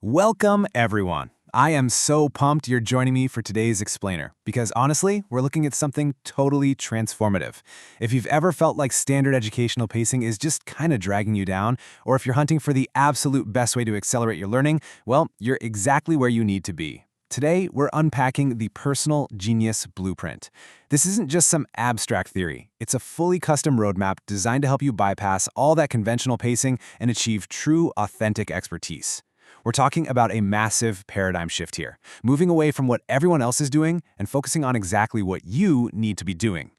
Welcome, everyone. I am so pumped you're joining me for today's explainer because honestly, we're looking at something totally transformative. If you've ever felt like standard educational pacing is just kind of dragging you down, or if you're hunting for the absolute best way to accelerate your learning, well, you're exactly where you need to be. Today, we're unpacking the Personal Genius Blueprint. This isn't just some abstract theory. It's a fully custom roadmap designed to help you bypass all that conventional pacing and achieve true, authentic expertise. We're talking about a massive paradigm shift here, moving away from what everyone else is doing and focusing on exactly what you need to be doing.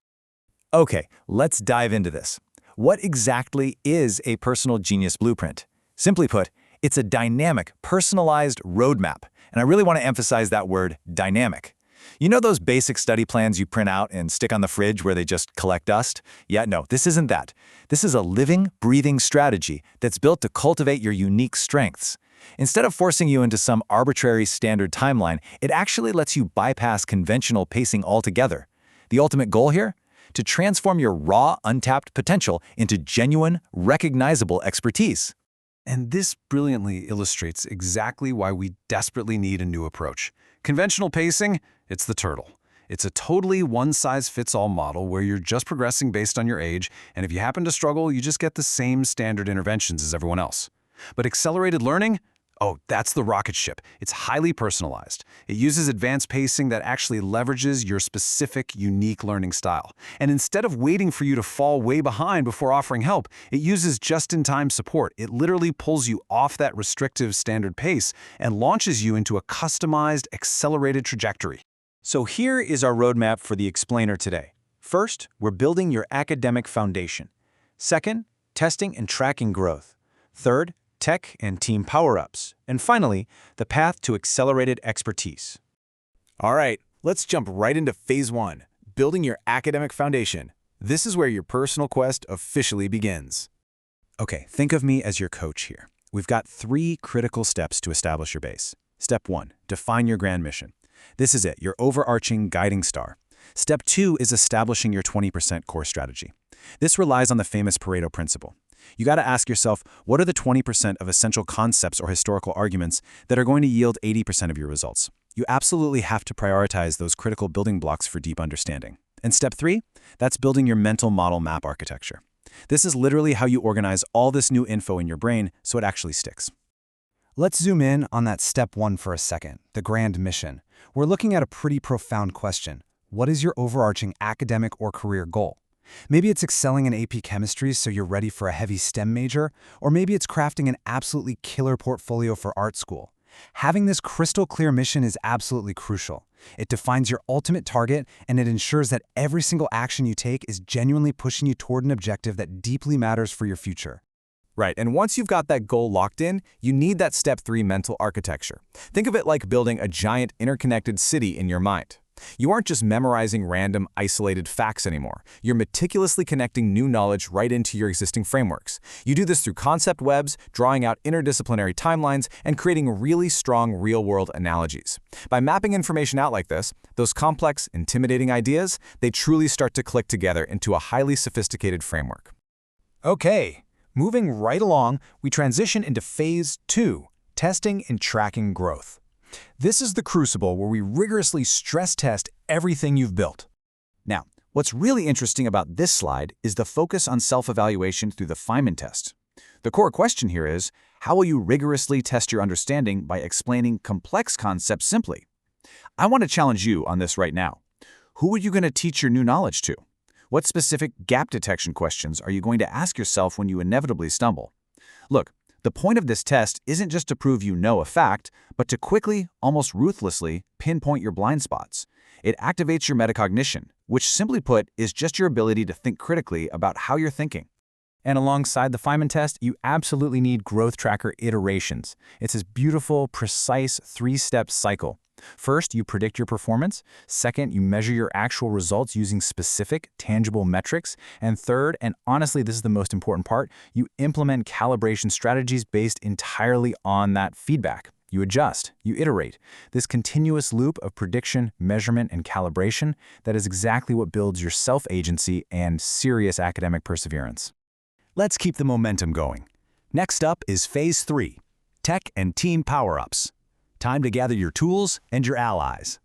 Okay, let's dive into this. What exactly is a personal genius blueprint? Simply put, it's a dynamic, personalized roadmap. And I really want to emphasize that word, dynamic. You know those basic study plans you print out and stick on the fridge where they just collect dust? Yeah, no, this isn't that. This is a living, breathing strategy that's built to cultivate your unique strengths. Instead of forcing you into some arbitrary standard timeline, it actually lets you bypass conventional pacing altogether. The ultimate goal here? To transform your raw, untapped potential into genuine, recognizable expertise. And this brilliantly illustrates exactly why we desperately need a new approach. Conventional pacing, it's the turtle. It's a totally one-size-fits-all model where you're just progressing based on your age, and if you happen to struggle, you just get the same standard interventions as everyone else. But accelerated learning? Oh, that's the rocket ship. It's highly personalized. It uses advanced pacing that actually leverages your specific, unique learning style. And instead of waiting for you to fall way behind before offering help, it uses just-in-time support. It literally pulls you off that restrictive standard pace and launches you into a customized, accelerated trajectory. So here is our roadmap for the explainer today. First, we're building your academic foundation. Second, testing and tracking growth. Third, tech and team power-ups. And finally, the path to accelerated expertise. All right, let's jump right into phase one, building your academic foundation. This is where your personal quest officially begins. Okay, think of me as your coach here. We've got 3 critical steps to establish your base. Step 1, define your grand mission. This is it, your overarching guiding star. Step 2 is establishing your 20% core strategy. This relies on the famous Pareto principle. You got to ask yourself, what are the 20% of essential concepts or historical arguments that are going to yield 80% of your results? You absolutely have to prioritize those critical building blocks for deep understanding. And step 3, that's building your mental model map architecture. This is literally how you organize all this new info in your brain so it actually sticks. Let's zoom in on that step 1 for a second, the grand mission. We're looking at a pretty profound question. What is your overarching academic or career goal? Maybe it's excelling in AP chemistry so you're ready for a heavy STEM major, or maybe it's crafting an absolutely killer portfolio for art school. Having this crystal clear mission is absolutely crucial. It defines your ultimate target, and it ensures that every single action you take is genuinely pushing you toward an objective that deeply matters for your future. Right, and once you've got that goal locked in, you need that step 3 mental architecture. Think of it like building a giant interconnected city in your mind. You aren't just memorizing random, isolated facts anymore. You're meticulously connecting new knowledge right into your existing frameworks. You do this through concept webs, drawing out interdisciplinary timelines, and creating really strong real-world analogies. By mapping information out like this, those complex, intimidating ideas, they truly start to click together into a highly sophisticated framework. Okay, moving right along, we transition into phase 2, testing and tracking growth. This is the crucible where we rigorously stress test everything you've built. Now, what's really interesting about this slide is the focus on self-evaluation through the Feynman test. The core question here is, how will you rigorously test your understanding by explaining complex concepts simply? I want to challenge you on this right now. Who are you going to teach your new knowledge to? What specific gap detection questions are you going to ask yourself when you inevitably stumble? Look, the point of this test isn't just to prove you know a fact, but to quickly, almost ruthlessly, pinpoint your blind spots. It activates your metacognition, which simply put is just your ability to think critically about how you're thinking. And alongside the Feynman test, you absolutely need growth tracker iterations. It's this beautiful, precise 3-step cycle. First, you predict your performance. Second, you measure your actual results using specific, tangible metrics. And third, and honestly, this is the most important part, you implement calibration strategies based entirely on that feedback. You adjust, you iterate. This continuous loop of prediction, measurement, and calibration, that is exactly what builds your self-agency and serious academic perseverance. Let's keep the momentum going. Next up is phase 3, tech and team power-ups. Time to gather your tools and your allies.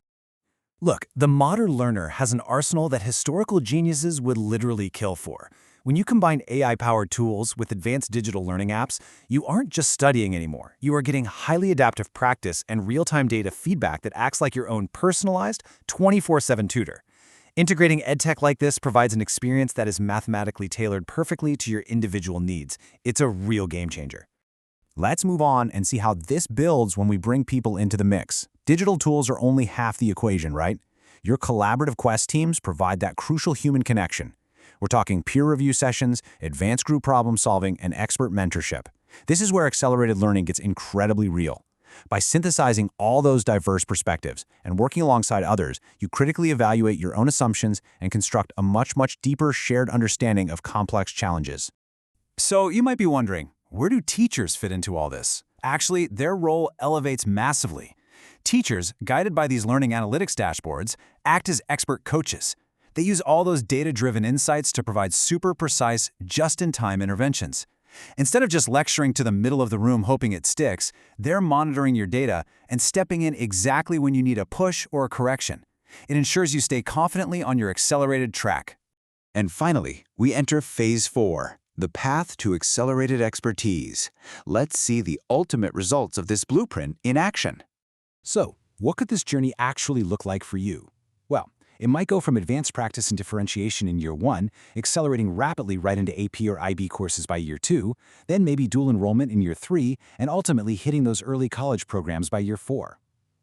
Look, the modern learner has an arsenal that historical geniuses would literally kill for. When you combine AI-powered tools with advanced digital learning apps, you aren't just studying anymore. You are getting highly adaptive practice and real-time data feedback that acts like your own personalized, 24/7 tutor. Integrating edtech like this provides an experience that is mathematically tailored perfectly to your individual needs. It's a real game changer. Let's move on and see how this builds when we bring people into the mix. Digital tools are only half the equation, right? Your collaborative Quest teams provide that crucial human connection. We're talking peer review sessions, advanced group problem solving, and expert mentorship. This is where accelerated learning gets incredibly real. By synthesizing all those diverse perspectives and working alongside others, you critically evaluate your own assumptions and construct a much deeper shared understanding of complex challenges. So you might be wondering, where do teachers fit into all this? Actually, their role elevates massively. Teachers, guided by these learning analytics dashboards, act as expert coaches. They use all those data-driven insights to provide super precise, just-in-time interventions. Instead of just lecturing to the middle of the room hoping it sticks, they're monitoring your data and stepping in exactly when you need a push or a correction. It ensures you stay confidently on your accelerated track. And finally, we enter Phase 4, the path to accelerated expertise. Let's see the ultimate results of this blueprint in action. So, what could this journey actually look like for you? Well, it might go from advanced practice and differentiation in year 1, accelerating rapidly right into AP or IB courses by year 2, then maybe dual enrollment in year 3, and ultimately hitting those early college programs by year 4.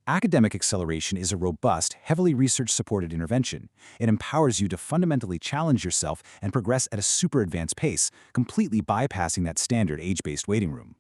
Academic acceleration is a robust, heavily research-supported intervention. It empowers you to fundamentally challenge yourself and progress at a super advanced pace, completely bypassing that standard age-based waiting room.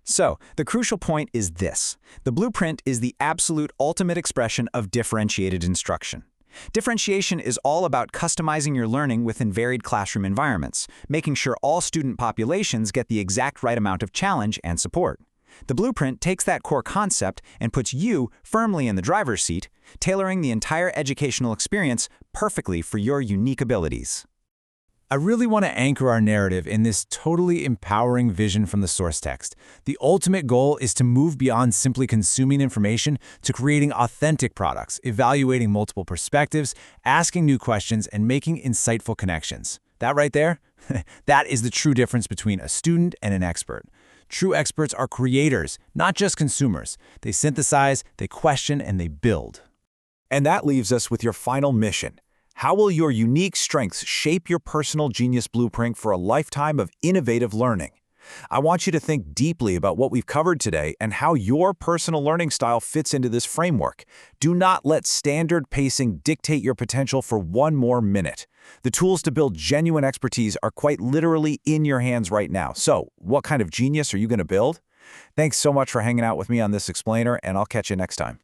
So, the crucial point is this. The blueprint is the absolute ultimate expression of differentiated instruction. Differentiation is all about customizing your learning within varied classroom environments, making sure all student populations get the exact right amount of challenge and support. The blueprint takes that core concept and puts you firmly in the driver's seat, tailoring the entire educational experience perfectly for your unique abilities. I really want to anchor our narrative in this totally empowering vision from the source text. The ultimate goal is to move beyond simply consuming information to creating authentic products, evaluating multiple perspectives, asking new questions, and making insightful connections. That right there? That is the true difference between a student and an expert. True experts are creators, not just consumers. They synthesize, they question, and they build. And that leaves us with your final mission. How will your unique strengths shape your personal genius blueprint for a lifetime of innovative learning? I want you to think deeply about what we've covered today and how your personal learning style fits into this framework. Do not let standard pacing dictate your potential for one more minute. The tools to build genuine expertise are quite literally in your hands right now. So, what kind of genius are you going to build? Thanks so much for hanging out with me on this explainer, and I'll catch you next time.